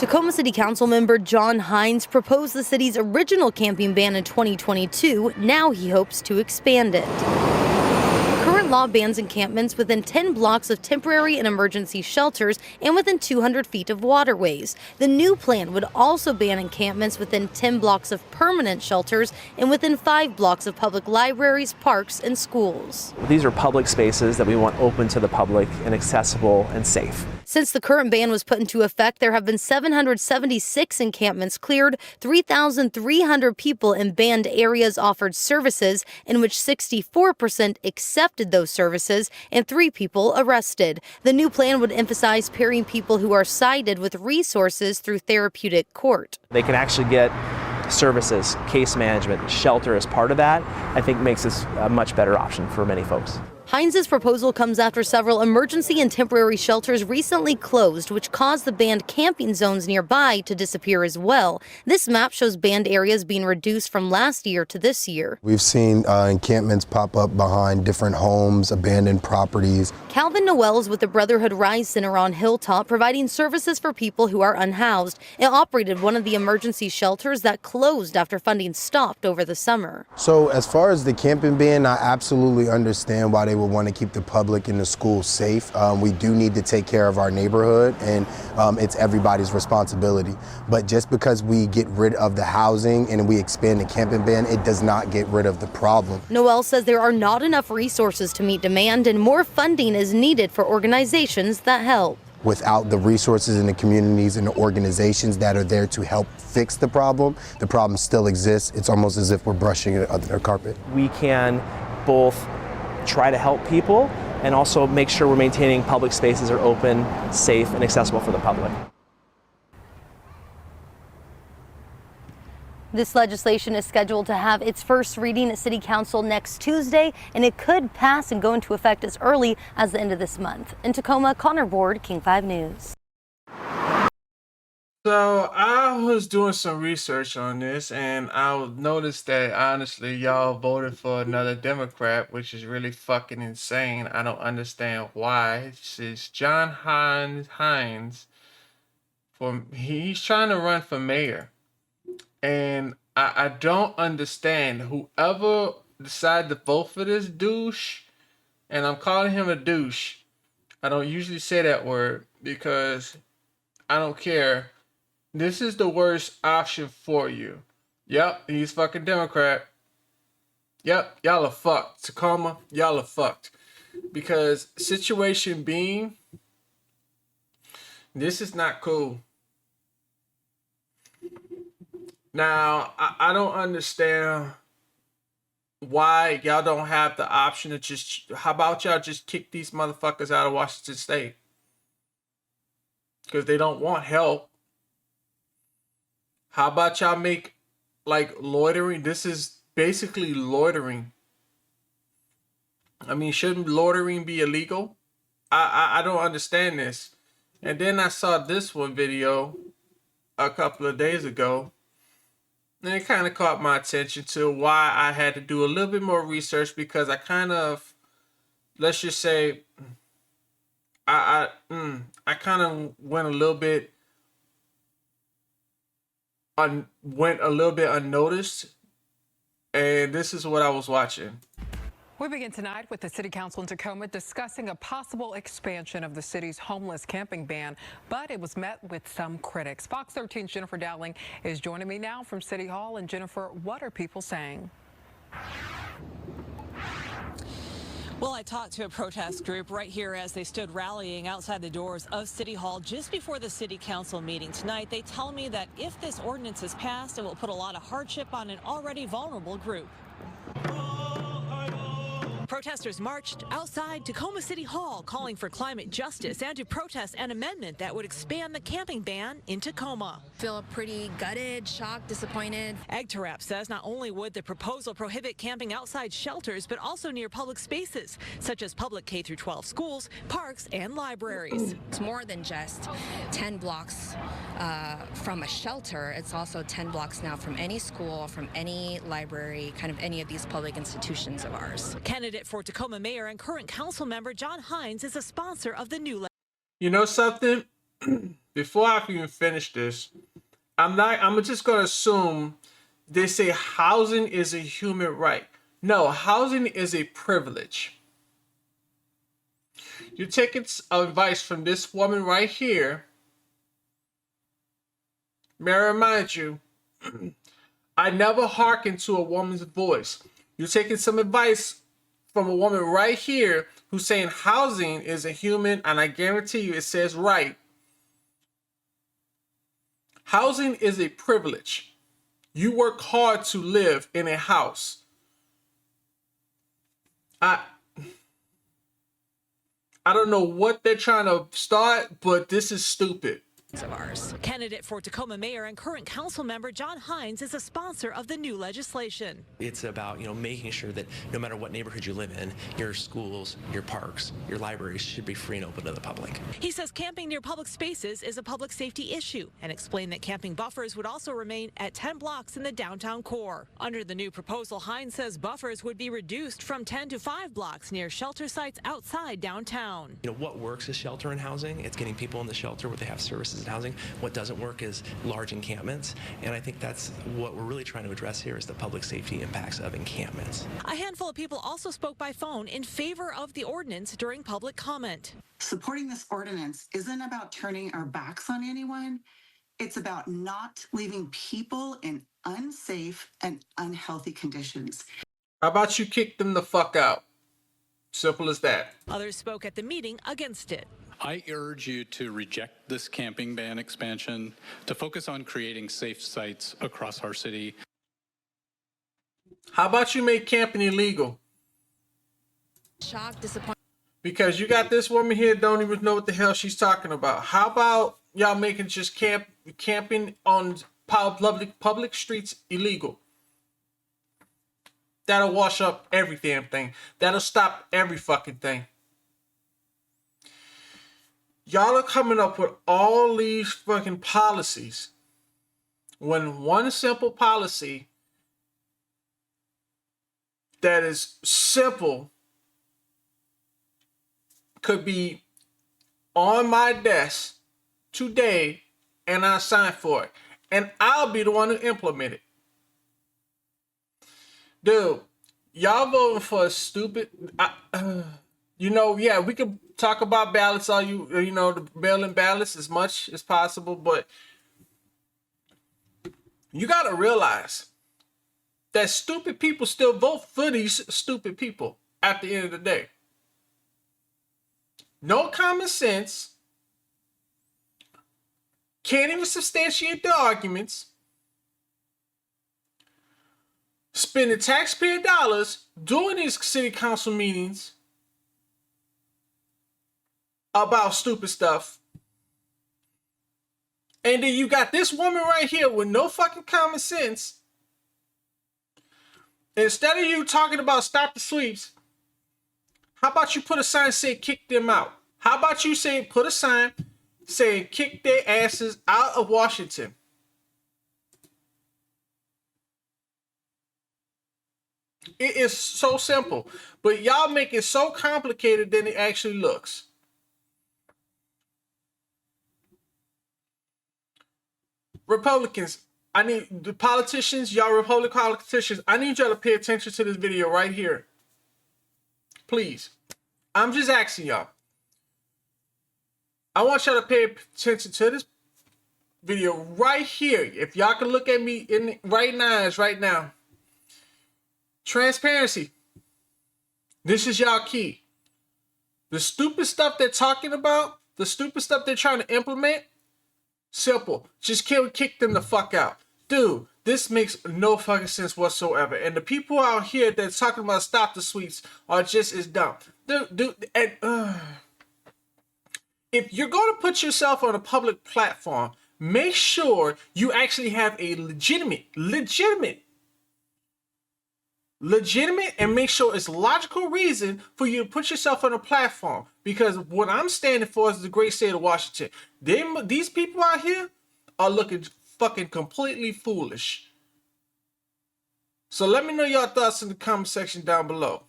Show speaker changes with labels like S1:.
S1: Tacoma City Council member John Hines proposed the city's original camping ban in 2022. Now he hopes to expand it. Current law bans encampments within 10 blocks of temporary and emergency shelters and within 200 feet of waterways. The new plan would also ban encampments within 10 blocks of permanent shelters and within 5 blocks of public libraries, parks, and schools.
S2: These are public spaces that we want open to the public and accessible and safe.
S1: Since the current ban was put into effect, there have been 776 encampments cleared, 3,300 people in banned areas offered services, in which 64% accepted those services, and 3 people arrested. The new plan would emphasize pairing people who are cited with resources through therapeutic court.
S2: They can actually get services, case management, shelter as part of that. I think makes this a much better option for many folks.
S1: Hines' proposal comes after several emergency and temporary shelters recently closed, which caused the banned camping zones nearby to disappear as well. This map shows banned areas being reduced from last year to this year.
S3: We've seen encampments pop up behind different homes, abandoned properties.
S1: Calvin Noel's with the Brotherhood Rise Center on Hilltop, providing services for people who are unhoused. It operated one of the emergency shelters that closed after funding stopped over the summer.
S3: So as far as the camping ban, I absolutely understand why they would want to keep the public and the schools safe. We do need to take care of our neighborhood, and it's everybody's responsibility. But just because we get rid of the housing and we expand the camping ban, it does not get rid of the problem.
S1: Noel says there are not enough resources to meet demand, and more funding is needed for organizations that help.
S3: Without the resources in the communities and the organizations that are there to help fix the problem still exists. It's almost as if we're brushing it under the carpet.
S2: We can both try to help people and also make sure we're maintaining public spaces are open, safe, and accessible for the public.
S1: This legislation is scheduled to have its first reading at City Council next Tuesday, and it could pass and go into effect as early as the end of this month. In Tacoma, Connor Board, King 5 News.
S4: So I was doing some research on this, and I noticed that honestly y'all voted for another Democrat, which is really fucking insane. I don't understand why. This is John Hines he's trying to run for mayor. And I don't understand whoever decided to vote for this douche, and I'm calling him a douche. I don't usually say that word because I don't care. This is the worst option for you. Yep, he's fucking Democrat. Yep, y'all are fucked. Tacoma, y'all are fucked. Because situation being, this is not cool. Now, I don't understand why y'all don't have the option to just, how about y'all just kick these motherfuckers out of Washington State? Because they don't want help. How about y'all make, like, loitering? This is basically loitering. I mean, shouldn't loitering be illegal? I don't understand this. And then I saw this one video a couple of days ago. And it kind of caught my attention to why I had to do a little bit more research, because I kind of, let's just say, I kind of went a little bit unnoticed, and this is what I was watching.
S5: We begin tonight with the City Council in Tacoma discussing a possible expansion of the city's homeless camping ban, but it was met with some critics. Fox 13's Jennifer Dowling is joining me now from City Hall. And Jennifer, what are people saying?
S6: Well, I talked to a protest group right here as they stood rallying outside the doors of City Hall just before the City Council meeting tonight. They tell me that if this ordinance is passed, it will put a lot of hardship on an already vulnerable group. Protesters marched outside Tacoma City Hall calling for climate justice and to protest an amendment that would expand the camping ban in Tacoma.
S7: Feel pretty gutted, shocked, disappointed.
S6: Ag Tarap says not only would the proposal prohibit camping outside shelters, but also near public spaces, such as public K-12 schools, parks, and libraries.
S7: It's more than just 10 blocks from a shelter. It's also 10 blocks now from any school, from any library, kind of any of these public institutions of ours.
S6: Candidate for Tacoma mayor and current council member John Hines is a sponsor of the new.
S4: You know something? before I even finish this, I'm just gonna assume they say housing is a human right. No, housing is a privilege. You're taking advice from this woman right here. May I remind you, I never hearken to a woman's voice. You're taking some advice from a woman right here who's saying housing is a human, and I guarantee you it says right. Housing is a privilege. You work hard to live in a house. I don't know what they're trying to start, but this is stupid.
S6: Of ours. Candidate for Tacoma mayor and current council member John Hines is a sponsor of the new legislation.
S8: It's about, making sure that no matter what neighborhood you live in, your schools, your parks, your libraries should be free and open to the public.
S6: He says camping near public spaces is a public safety issue and explained that camping buffers would also remain at 10 blocks in the downtown core. Under the new proposal, Hines says buffers would be reduced from 10 to 5 blocks near shelter sites outside downtown.
S8: What works is shelter and housing. It's getting people in the shelter where they have services and housing. What doesn't work is large encampments, and I think that's what we're really trying to address here is the public safety impacts of encampments.
S6: A handful of people also spoke by phone in favor of the ordinance during public comment.
S9: Supporting this ordinance isn't about turning our backs on anyone. It's about not leaving people in unsafe and unhealthy conditions.
S4: How about you kick them the fuck out? Simple as that.
S6: Others spoke at the meeting against it.
S10: I urge you to reject this camping ban expansion, to focus on creating safe sites across our city.
S4: How about you make camping illegal?
S7: Shock, disappointment.
S4: Because you got this woman here don't even know what the hell she's talking about. How about y'all making just camping on public streets illegal? That'll wash up every damn thing. That'll stop every fucking thing. Y'all are coming up with all these fucking policies when one simple policy that is simple could be on my desk today and I sign for it. And I'll be the one who implement it. Dude, y'all voting for a stupid... yeah, we could talk about ballots, the mail-in ballots as much as possible, but you got to realize that stupid people still vote for these stupid people at the end of the day. No common sense. Can't even substantiate the arguments. Spending taxpayer dollars doing these city council meetings about stupid stuff. And then you got this woman right here with no fucking common sense. Instead of you talking about stop the sweeps, how about you put a sign saying kick them out? How about you put a sign saying kick their asses out of Washington? It is so simple, but y'all make it so complicated than it actually looks. Republicans, I need the politicians, y'all Republican politicians, I need y'all to pay attention to this video right here. Please. I'm just asking y'all. I want y'all to pay attention to this video right here. If y'all can look at me in right now. Transparency. This is y'all key. The stupid stuff they're talking about, the stupid stuff they're trying to implement, simple. Just kick them the fuck out. Dude, this makes no fucking sense whatsoever. And the people out here that's talking about stop the sweeps are just as dumb. If you're going to put yourself on a public platform, make sure you actually have a legitimate, and make sure it's logical reason for you to put yourself on a platform. Because what I'm standing for is the great state of Washington. These people out here are looking fucking completely foolish. So let me know your thoughts in the comment section down below.